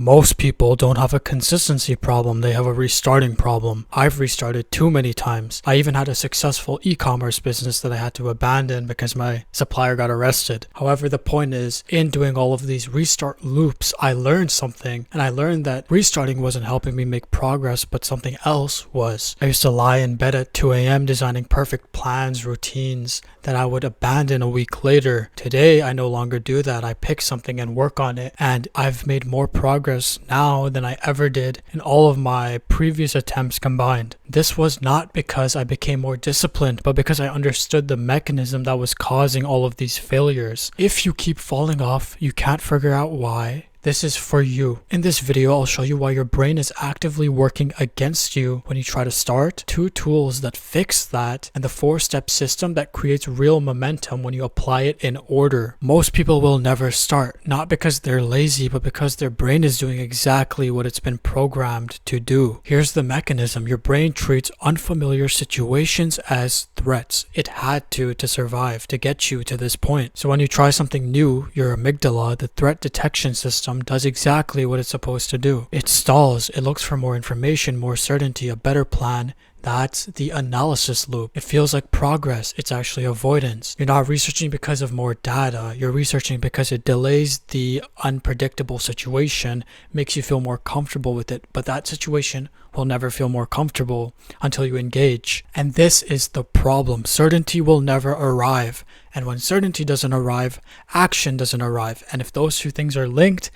Most people don't have a consistency problem, they have a restarting problem. I've restarted too many times. I even had a successful e-commerce business that I had to abandon because my supplier got arrested. However, the point is, in doing all of these restart loops, I learned something, and I learned that restarting wasn't helping me make progress, but something else was. I used to lie in bed at 2 a.m. designing perfect plans, routines that I would abandon a week later. Today, I no longer do that. I pick something and work on it, and I've made more progress now than I ever did in all of my previous attempts combined. This was not because I became more disciplined, but because I understood the mechanism that was causing all of these failures. If you keep falling off, you can't figure out why. This is for you. In this video, I'll show you why your brain is actively working against you when you try to start, 2 tools that fix that, and the 4-step system that creates real momentum when you apply it in order. Most people will never start, not because they're lazy, but because their brain is doing exactly what it's been programmed to do. Here's the mechanism. Your brain treats unfamiliar situations as threats. It had to survive, to get you to this point. So when you try something new, your amygdala, the threat detection system, does exactly what it's supposed to do. It stalls, it looks for more information, more certainty, a better plan. That's the analysis loop. It feels like progress. It's actually avoidance. You're not researching because of more data. You're researching because it delays the unpredictable situation, makes you feel more comfortable with it. But that situation will never feel more comfortable until you engage. And this is the problem. Certainty will never arrive. And when certainty doesn't arrive, action doesn't arrive. And if those 2 things are linked,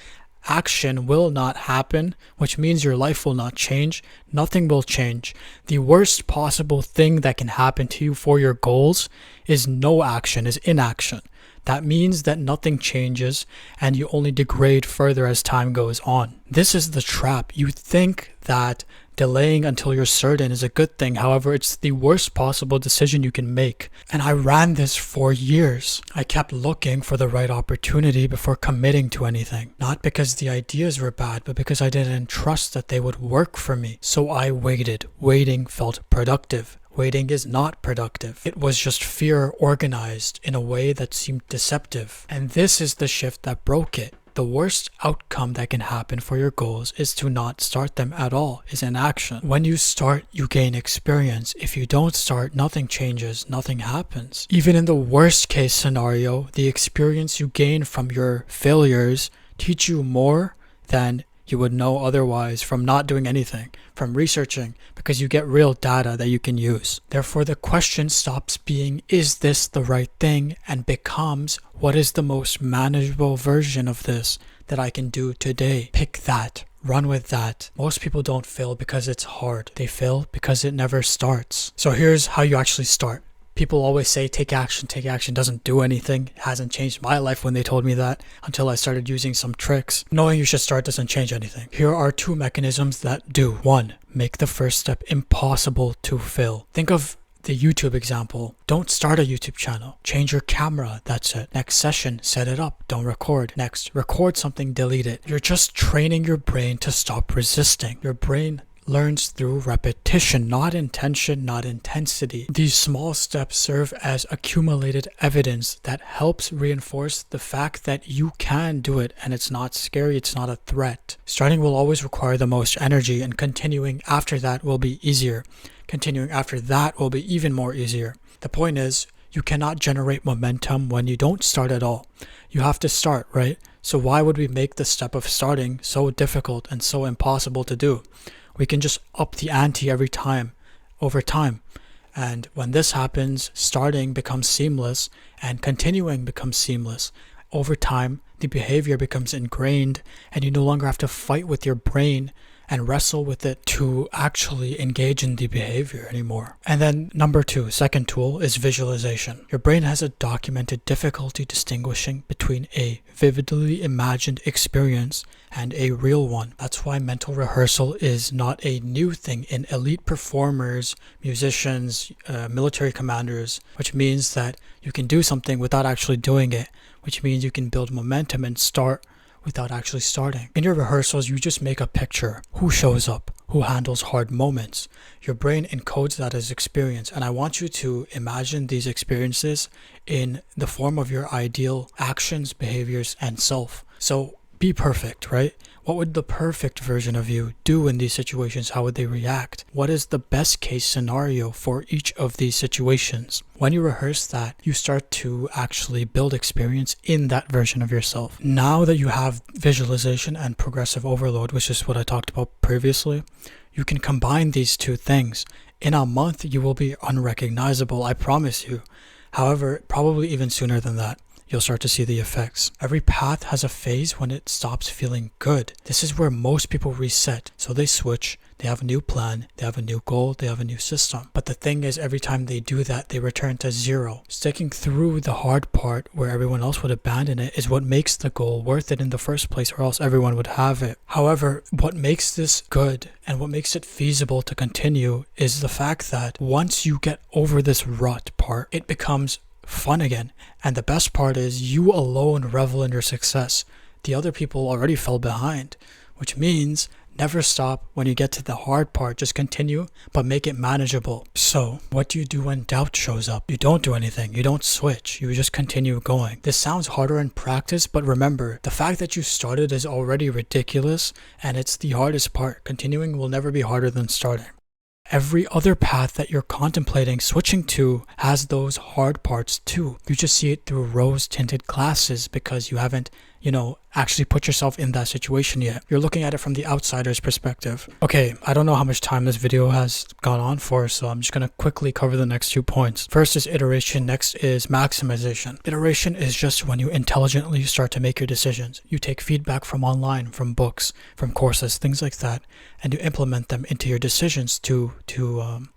action will not happen, which means your life will not change. Nothing will change. The worst possible thing that can happen to you for your goals is no action, is inaction. That means that nothing changes and you only degrade further as time goes on. This is the trap. You think that delaying until you're certain is a good thing. However, it's the worst possible decision you can make. And I ran this for years. I kept looking for the right opportunity before committing to anything. Not because the ideas were bad, but because I didn't trust that they would work for me. So I waited. Waiting felt productive. Waiting is not productive. It was just fear organized in a way that seemed deceptive. And this is the shift that broke it. The worst outcome that can happen for your goals is to not start them at all, is inaction. When you start, you gain experience. If you don't start, nothing changes, nothing happens. Even in the worst case scenario, the experience you gain from your failures teach you more than you would know otherwise from not doing anything, from researching, because you get real data that you can use. Therefore, the question stops being, is this the right thing? And becomes, what is the most manageable version of this that I can do today? Pick that. Run with that. Most people don't fail because it's hard. They fail because it never starts. So here's how you actually start. People always say take action doesn't do anything. It hasn't changed my life when they told me that until I started using some tricks. Knowing you should start doesn't change anything. Here are 2 mechanisms that do. 1, make the first step impossible to fail. Think of the YouTube example. Don't start a YouTube channel. Change your camera. That's it. Next session, set it up. Don't record. Next, record something, delete it. You're just training your brain to stop resisting. Your brain learns through repetition, not intention, not intensity. These small steps serve as accumulated evidence that helps reinforce the fact that you can do it and it's not scary, it's not a threat. Starting will always require the most energy, and continuing after that will be easier. Continuing after that will be even more easier. The point is, you cannot generate momentum when you don't start at all. You have to start, right? So why would we make the step of starting so difficult and so impossible to do? We can just up the ante every time, over time. And when this happens, starting becomes seamless and continuing becomes seamless. Over time, the behavior becomes ingrained and you no longer have to fight with your brain and wrestle with it to actually engage in the behavior anymore. And then number 2, second tool, is visualization. Your brain has a documented difficulty distinguishing between a vividly imagined experience and a real one. That's why mental rehearsal is not a new thing in elite performers, musicians, military commanders, which means that you can do something without actually doing it, which means you can build momentum and start without actually starting. In your rehearsals, you just make a picture. Who shows up? Who handles hard moments? Your brain encodes that as experience, and I want you to imagine these experiences in the form of your ideal actions, behaviors, and self. So be perfect, right? What would the perfect version of you do in these situations? How would they react? What is the best case scenario for each of these situations? When you rehearse that, you start to actually build experience in that version of yourself. Now that you have visualization and progressive overload, which is what I talked about previously, you can combine these two things. In a month, you will be unrecognizable, I promise you. However, probably even sooner than that, you'll start to see the effects. Every path has a phase when it stops feeling good. This is where most people reset. So they switch, they have a new plan, they have a new goal, they have a new system. But the thing is, every time they do that, they return to zero. Sticking through the hard part where everyone else would abandon it is what makes the goal worth it in the first place, or else everyone would have it. However, what makes this good and what makes it feasible to continue is the fact that once you get over this rut part, it becomes fun again. And the best part is you alone revel in your success. The other people already fell behind, which means never stop. When you get to the hard part, just continue, but make it manageable. So what do you do when doubt shows up? You don't do anything. You don't switch. You just continue going. This sounds harder in practice, but remember, the fact that you started is already ridiculous, and it's the hardest part. Continuing will never be harder than starting. Every other path that you're contemplating switching to has those hard parts too. You just see it through rose-tinted glasses because you haven't, actually put yourself in that situation yet. You're looking at it from the outsider's perspective. Okay, I don't know how much time this video has gone on for, so I'm just going to quickly cover the next 2 points. First is iteration, next is maximization. Iteration is just when you intelligently start to make your decisions. You take feedback from online, from books, from courses, things like that, and you implement them into your decisions to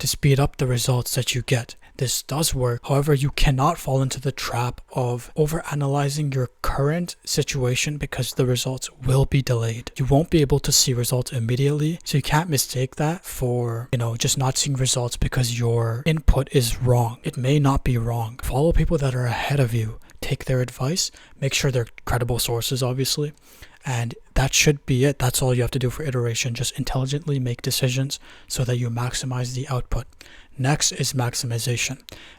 speed up the results that you get. This does work. However, you cannot fall into the trap of overanalyzing your current situation because the results will be delayed. You won't be able to see results immediately, so you can't mistake that for, just not seeing results because your input is wrong. It may not be wrong. Follow people that are ahead of you. Take their advice. Make sure they're credible sources, obviously. And that should be it. That's all you have to do for iteration. Just intelligently make decisions so that you maximize the output. Next is maximization.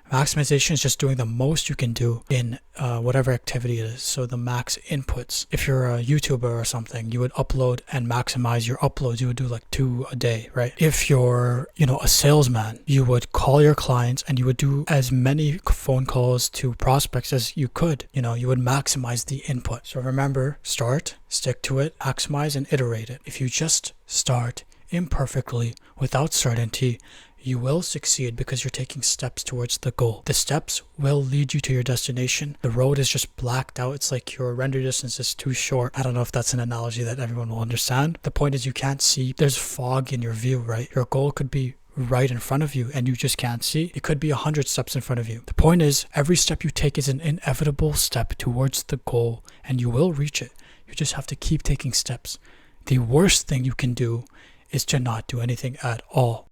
Maximization is just doing the most you can do in whatever activity it is. So the max inputs. If you're a YouTuber or something, you would upload and maximize your uploads. You would do like 2 a day, right? If you're, a salesman, you would call your clients and you would do as many phone calls to prospects as you could. You would maximize the input. So remember, start, stick to it, maximize, and iterate it. If you just start imperfectly without certainty, you will succeed because you're taking steps towards the goal. The steps will lead you to your destination. The road is just blacked out. It's like your render distance is too short. I don't know if that's an analogy that everyone will understand. The point is you can't see. There's fog in your view, right? Your goal could be right in front of you and you just can't see. It could be 100 steps in front of you. The point is every step you take is an inevitable step towards the goal and you will reach it. You just have to keep taking steps. The worst thing you can do is to not do anything at all.